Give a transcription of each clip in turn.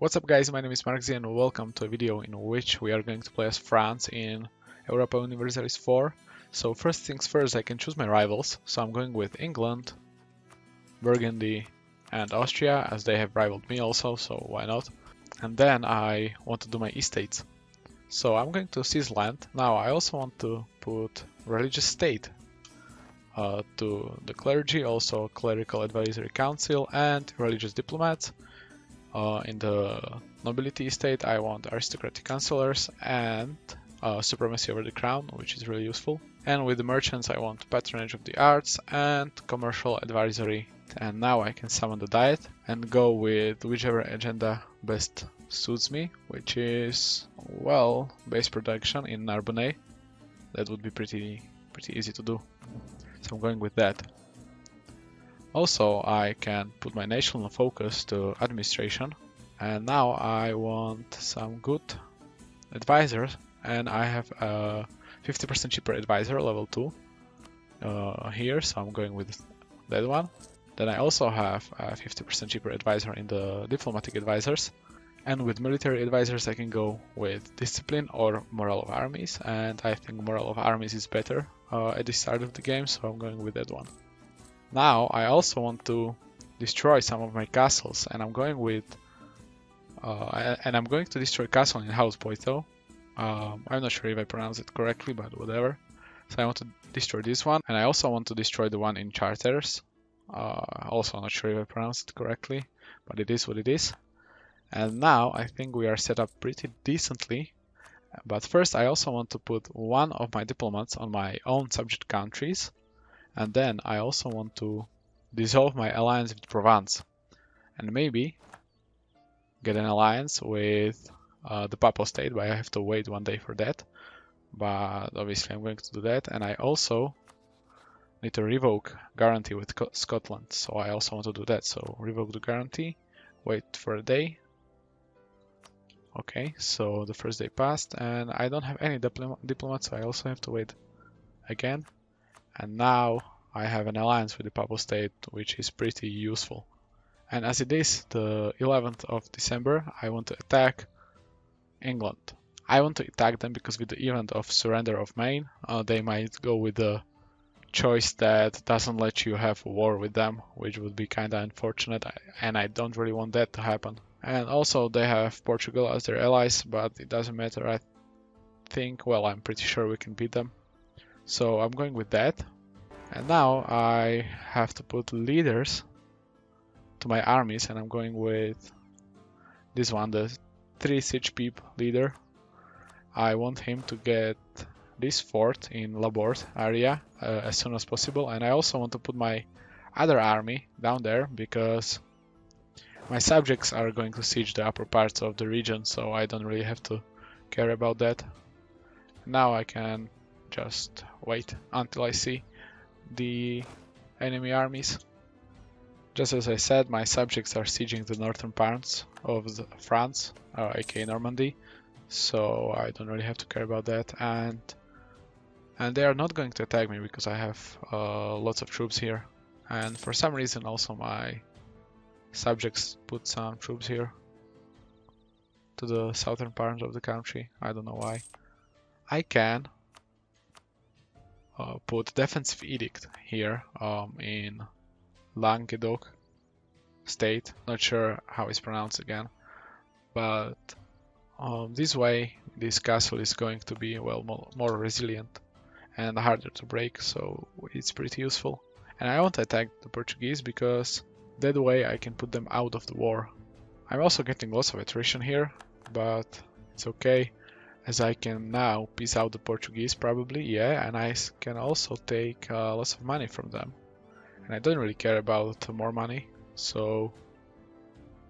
What's up guys, my name is Markzy and welcome to a video in which we are going to play as France in Europa Universalis IV. So first things first, I can choose my rivals. So I'm going with England, Burgundy and Austria, as they have rivaled me also, so why not? And then I want to do my estates. So I'm going to seize land. Now I also want to put religious state to the clergy, also clerical advisory council and religious diplomats. In the nobility estate, I want aristocratic councillors and supremacy over the crown, which is really useful. And with the merchants, I want patronage of the arts and commercial advisory. And now I can summon the diet and go with whichever agenda best suits me, which is, well, base production in Narbonne. That would be pretty easy to do. So I'm going with that. Also, I can put my national focus to administration, and now I want some good advisors, and I have a 50% cheaper advisor, level 2, here, so I'm going with that one. Then I also have a 50% cheaper advisor in the diplomatic advisors, and with military advisors I can go with discipline or morale of armies, and I think morale of armies is better at the start of the game, so I'm going with that one. Now I also want to destroy some of my castles, and I'm going with to destroy castle in House Poitou. I'm not sure if I pronounced it correctly, but whatever. So I want to destroy this one, and I also want to destroy the one in Charters. Also not sure if I pronounced it correctly, but it is what it is. And now I think we are set up pretty decently. But first I also want to put one of my diplomats on my own subject countries. And then I also want to dissolve my alliance with Provence and maybe get an alliance with the Papal State, but I have to wait one day for that. But obviously I'm going to do that, and I also need to revoke guarantee with Scotland, so I also want to do that. So revoke the guarantee, wait for a day. Okay, so the first day passed and I don't have any diplomats, so I also have to wait again. And now I have an alliance with the Papal State, which is pretty useful. And as it is the 11th of December, I want to attack England. I want to attack them because with the event of surrender of Maine, they might go with the choice that doesn't let you have a war with them, which would be kinda unfortunate, and I don't really want that to happen. And also they have Portugal as their allies, but it doesn't matter. I think, well, I'm pretty sure we can beat them. So I'm going with that. And now I have to put leaders to my armies, and I'm going with this one, the 3 siege peep leader. I want him to get this fort in Laborde area as soon as possible, and I also want to put my other army down there because my subjects are going to siege the upper parts of the region, so I don't really have to care about that. Now I can just wait until I see the enemy armies. Just as I said, my subjects are sieging the northern parts of France, aka Normandy, so I don't really have to care about that. And they are not going to attack me because I have lots of troops here. And for some reason also my subjects put some troops here to the southern part of the country. I don't know why. I can put defensive edict here in Languedoc state. Not sure how it's pronounced again, but this way this castle is going to be, well, more resilient and harder to break, so it's pretty useful. And I want to attack the Portuguese because that way I can put them out of the war. I'm also getting lots of attrition here, but it's okay, as I can now piece out the Portuguese probably, yeah, and I can also take lots of money from them. And I don't really care about more money, so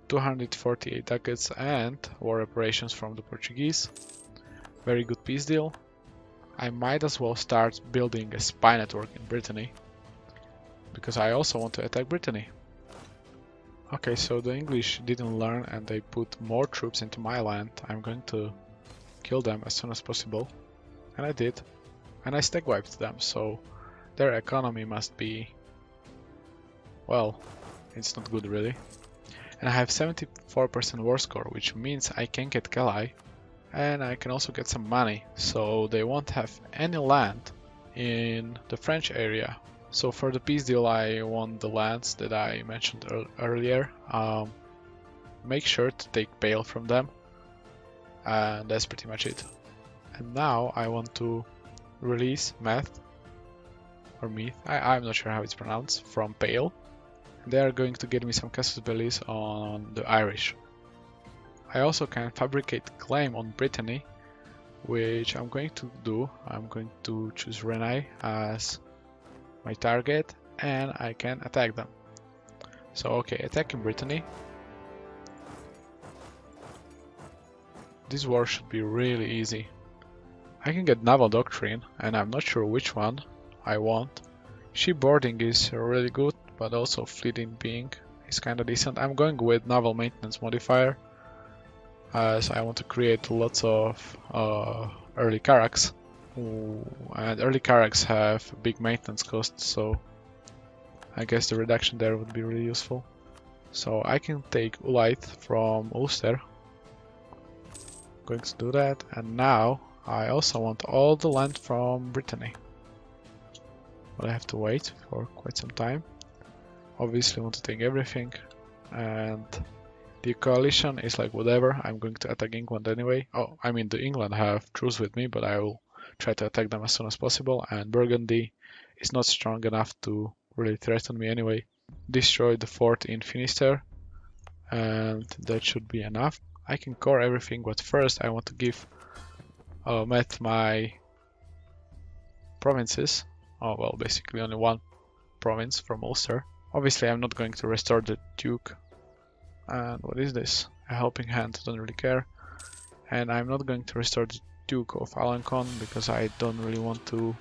248 ducats and war reparations from the Portuguese. Very good peace deal. I might as well start building a spy network in Brittany, because I also want to attack Brittany. Okay, so the English didn't learn and they put more troops into my land. I'm going to kill them as soon as possible. And I did. And I stag wiped them, so their economy must be, well, it's not good really. And I have 74% war score, which means I can get Calais, and I can also get some money, so they won't have any land in the French area. So for the peace deal, I want the lands that I mentioned earlier. Make sure to take bail from them, and that's pretty much it. And now I want to release Meth, or Meath, I'm not sure how it's pronounced, from Pale. They are going to get me some casus bellis on the Irish. I also can fabricate claim on Brittany, which I'm going to do. I'm going to choose Renai as my target, and I can attack them. So okay, attacking Brittany. This war should be really easy. I can get Naval Doctrine, and I'm not sure which one I want. Shipboarding is really good, but also Fleeting Being is kinda decent. I'm going with Naval Maintenance Modifier, as I want to create lots of early Carracks. And early Carracks have big maintenance costs, so I guess the reduction there would be really useful. So I can take Ulight from Ulster. Going to do that, and now I also want all the land from Brittany. But I have to wait for quite some time. Obviously want to take everything, and the coalition is like whatever. I'm going to attack England anyway. Oh, I mean the England have truce with me, but I will try to attack them as soon as possible, and Burgundy is not strong enough to really threaten me anyway. Destroy the fort in Finisterre, and that should be enough. I can core everything, but first I want to give Met my provinces. Oh well, basically only one province from Ulster. Obviously I'm not going to restore the Duke. And what is this? A helping hand, don't really care. And I'm not going to restore the Duke of Alencon because I don't really want to...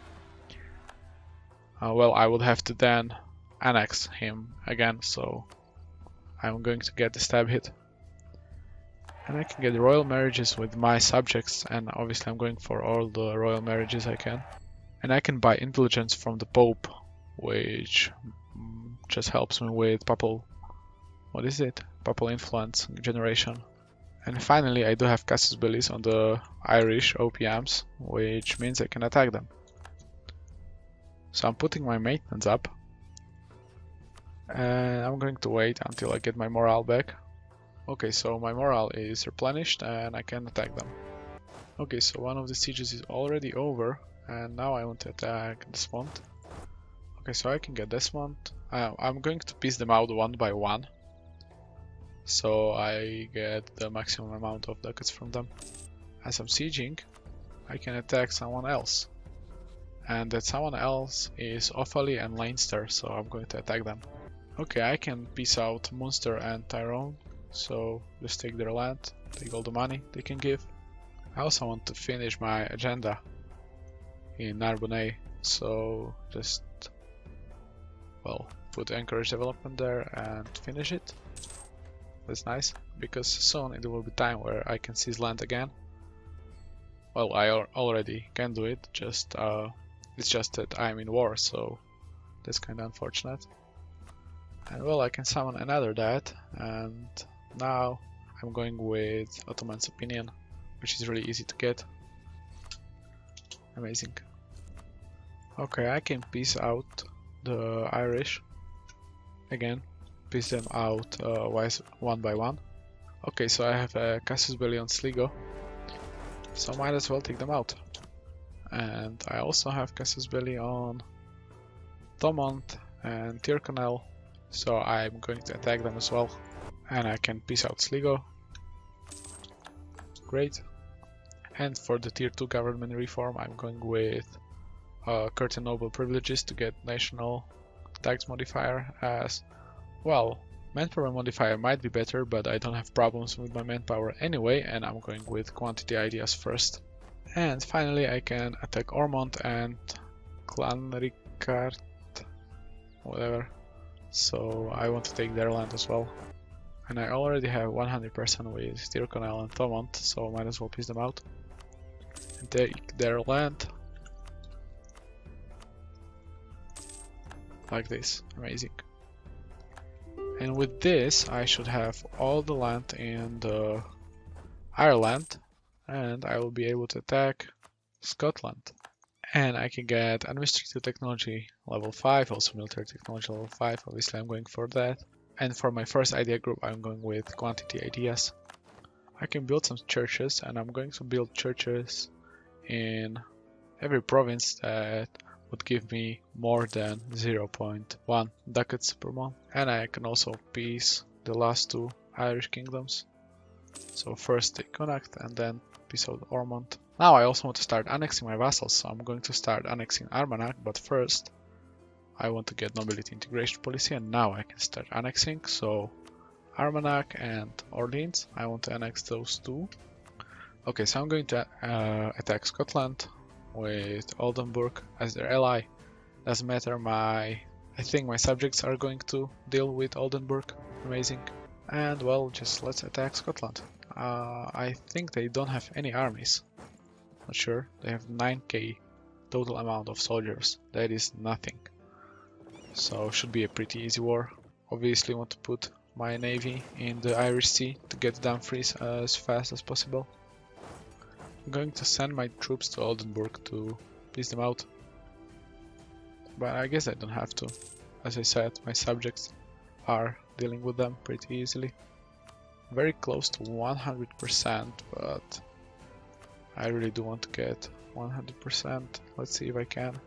well, I would have to then annex him again, so I'm going to get the stab hit. And I can get royal marriages with my subjects, and obviously I'm going for all the royal marriages I can. And I can buy intelligence from the Pope, which just helps me with papal... what is it? Papal influence generation. And finally I do have casus bellis on the Irish OPMs, which means I can attack them. So I'm putting my maintenance up, and I'm going to wait until I get my morale back. Okay, so my morale is replenished and I can attack them. Okay, so one of the sieges is already over, and now I want to attack Desmond. Okay, so I can get Desmond. I'm going to piece them out one by one, so I get the maximum amount of ducats from them. As I'm sieging, I can attack someone else, and that someone else is Offaly and Leinster, so I'm going to attack them. Okay, I can piece out Munster and Tyrone, so just take their land, take all the money they can give. I also want to finish my agenda in Narbonne, so just, well, put encourage development there and finish it. That's nice, because soon it will be time where I can seize land again. Well, I already can do it, just it's just that I'm in war, so that's kind of unfortunate. And well, I can summon another Diet, and now I'm going with Ottoman's Opinion, which is really easy to get. Amazing. Okay, I can piece out the Irish. Again, piece them out one by one. Okay, so I have a casus belli on Sligo, so might as well take them out. And I also have casus belli on Thomond and Tyrconnell, so I'm going to attack them as well. And I can piece out Sligo. Great. And for the tier 2 government reform, I'm going with Curtain Noble Privileges to get national tax modifier, as well. Manpower modifier might be better, but I don't have problems with my manpower anyway, and I'm going with quantity ideas first. And finally I can attack Ormond and Clanricarde, whatever. So I want to take their land as well. And I already have 100% with Tyrconnell and Thomond, so might as well piece them out. And take their land. Like this. Amazing. And with this, I should have all the land in the Ireland, and I will be able to attack Scotland. And I can get administrative technology level 5, also military technology level 5. Obviously, I'm going for that. And for my first idea group, I'm going with quantity ideas. I can build some churches, and I'm going to build churches in every province that would give me more than 0.1 ducats per month. And I can also peace the last two Irish kingdoms. So first take Connacht and then peace out Ormond. Now I also want to start annexing my vassals, so I'm going to start annexing Armagnac, but first I want to get nobility integration policy, and now I can start annexing. So Armagnac and Orleans, I want to annex those two. Okay, so I'm going to attack Scotland with Oldenburg as their ally. Doesn't matter, I think my subjects are going to deal with Oldenburg. Amazing. And well, just let's attack Scotland. I think they don't have any armies. Not sure. They have 9k total amount of soldiers. That is nothing. So should be a pretty easy war. Obviously want to put my navy in the Irish Sea to get Dumfries as fast as possible. I'm going to send my troops to Oldenburg to peace them out. But I guess I don't have to. As I said, my subjects are dealing with them pretty easily. Very close to 100%, but I really do want to get 100%. Let's see if I can.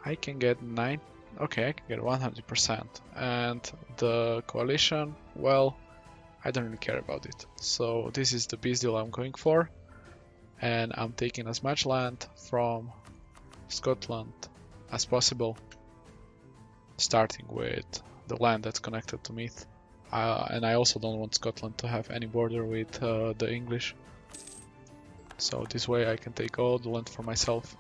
I can get 9. Okay, I can get 100%. And the coalition, well, I don't really care about it. So this is the peace deal I'm going for. And I'm taking as much land from Scotland as possible, starting with the land that's connected to Meath. And I also don't want Scotland to have any border with the English. So this way I can take all the land for myself.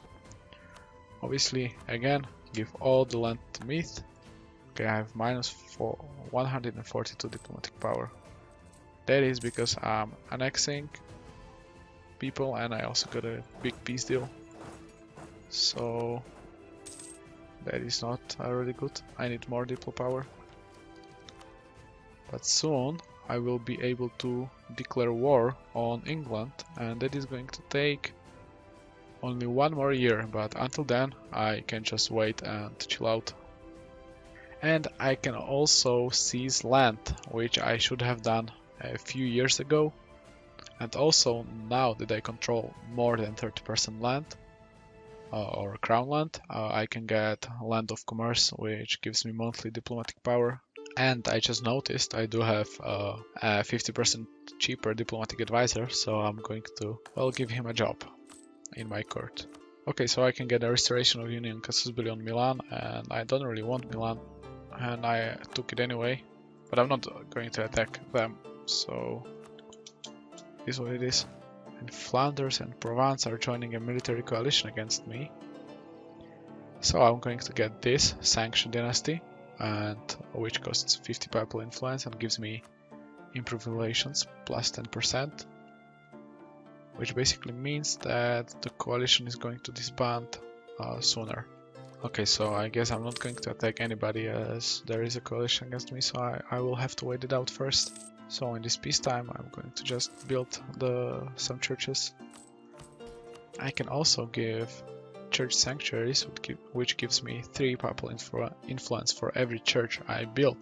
Obviously, again, give all the land to Meath. Okay, I have minus 142 diplomatic power. That is because I'm annexing people and I also got a big peace deal. So that is not really good. I need more diplo power. But soon I will be able to declare war on England, and that is going to take only 1 more year, but until then I can just wait and chill out. And I can also seize land, which I should have done a few years ago. And also now that I control more than 30% land, or crown land, I can get land of commerce, which gives me monthly diplomatic power. And I just noticed I do have a 50% cheaper diplomatic advisor, so I'm going to, well, give him a job in my court. Okay, so I can get a restoration of Union Casusbili on Milan, and I don't really want Milan, and I took it anyway, but I'm not going to attack them, so this is what it is. And Flanders and Provence are joining a military coalition against me, so I'm going to get this Sanction Dynasty, and which costs 50 papal influence and gives me improved relations plus 10%. Which basically means that the coalition is going to disband sooner. Okay, so I guess I'm not going to attack anybody as there is a coalition against me, so I will have to wait it out first. So in this peacetime I'm going to just build some churches. I can also give church sanctuaries, which gives me 3 papal influence for every church I build.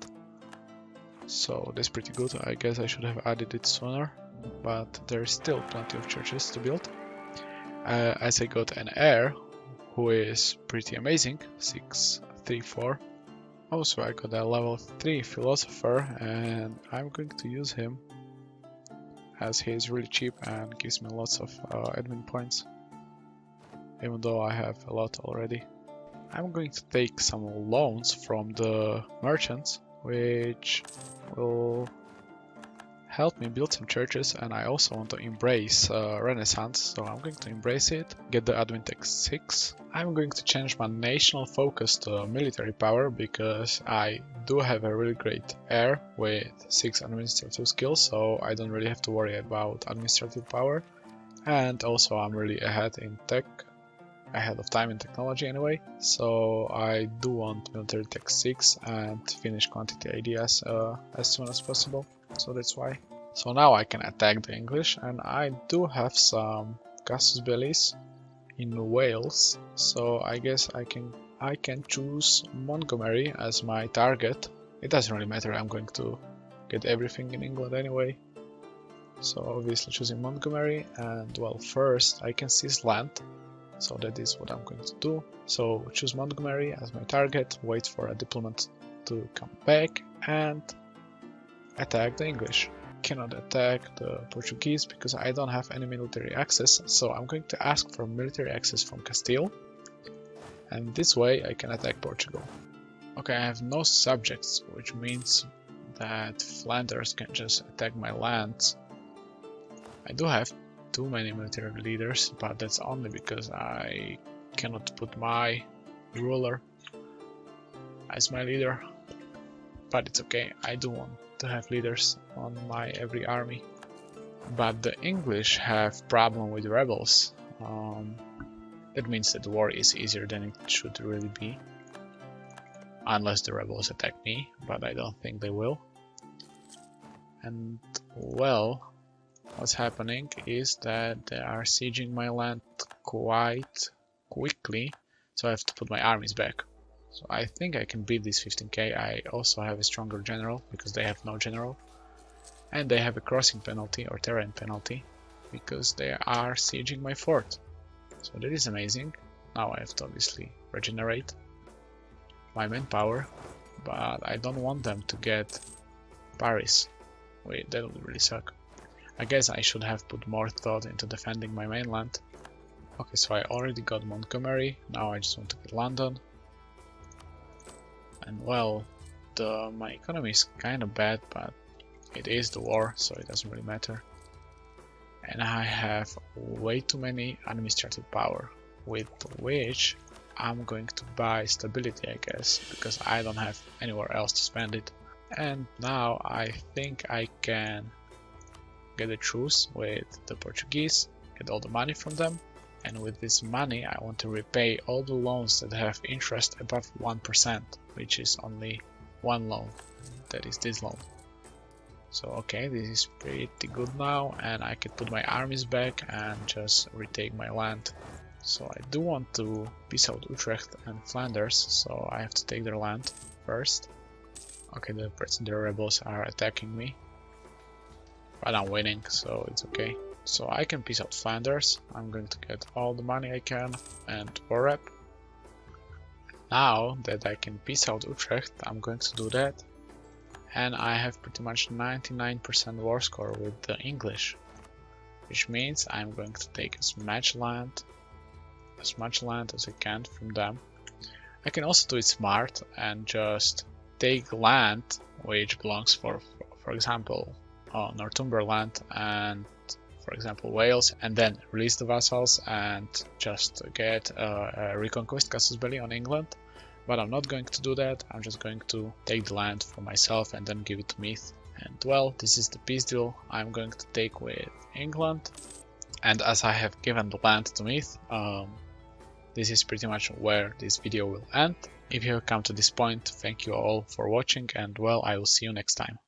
So that's pretty good. I guess I should have added it sooner, but there's still plenty of churches to build. As I got an heir who is pretty amazing, 634. Also I got a level 3 philosopher, and I'm going to use him as he is really cheap and gives me lots of admin points, even though I have a lot already. I'm going to take some loans from the merchants, which will help me build some churches, and I also want to embrace Renaissance, so I'm going to embrace it, get the admin tech 6. I'm going to change my national focus to military power because I do have a really great heir with 6 administrative skills, so I don't really have to worry about administrative power. And also I'm really ahead in tech, ahead of time in technology anyway. So I do want military tech 6 and finish quantity ideas as soon as possible. So that's why. So now I can attack the English, and I do have some casus bellis in Wales. So I guess I can choose Montgomery as my target. It doesn't really matter, I'm going to get everything in England anyway. So obviously choosing Montgomery, and well, first I can seize land. So that is what I'm going to do. So choose Montgomery as my target, wait for a diplomat to come back and attack the English. Cannot attack the Portuguese because I don't have any military access, so I'm going to ask for military access from Castile, and this way I can attack Portugal. Okay, I have no subjects, which means that Flanders can just attack my lands. I do have too many military leaders, but that's only because I cannot put my ruler as my leader. But it's okay, I do want to have leaders on my every army. But the English have problem with rebels. That means that the war is easier than it should really be. Unless the rebels attack me, but I don't think they will. And well, what's happening is that they are sieging my land quite quickly, so I have to put my armies back. So I think I can beat this 15k. I also have a stronger general because they have no general, and they have a crossing penalty or terrain penalty because they are sieging my fort. So that is amazing. Now I have to obviously regenerate my manpower, but I don't want them to get Paris. Wait, that would really suck. I guess I should have put more thought into defending my mainland. Okay, so I already got Montgomery, now I just want to get London. And well, my economy is kind of bad, but it is the war, so it doesn't really matter. And I have way too many administrative power, with which I'm going to buy stability, I guess, because I don't have anywhere else to spend it. And now I think I can get a truce with the Portuguese, get all the money from them, and with this money I want to repay all the loans that have interest above 1%, which is only one loan, that is this loan. So okay, this is pretty good now, and I can put my armies back and just retake my land. So I do want to peace out Utrecht and Flanders, so I have to take their land first. Okay, the rebels are attacking me, but I'm winning, so it's okay. So I can peace out Flanders, I'm going to get all the money I can and war rep. Now that I can peace out Utrecht, I'm going to do that. And I have pretty much 99% war score with the English, which means I'm going to take as much land as I can from them. I can also do it smart and just take land which belongs for example, Northumberland and for example Wales, and then release the vassals and just get a reconquest casus belli on England. But I'm not going to do that, I'm just going to take the land for myself and then give it to Meath. And well, this is the peace deal I'm going to take with England. And as I have given the land to Meath, this is pretty much where this video will end. If you have come to this point, thank you all for watching, and well, I will see you next time.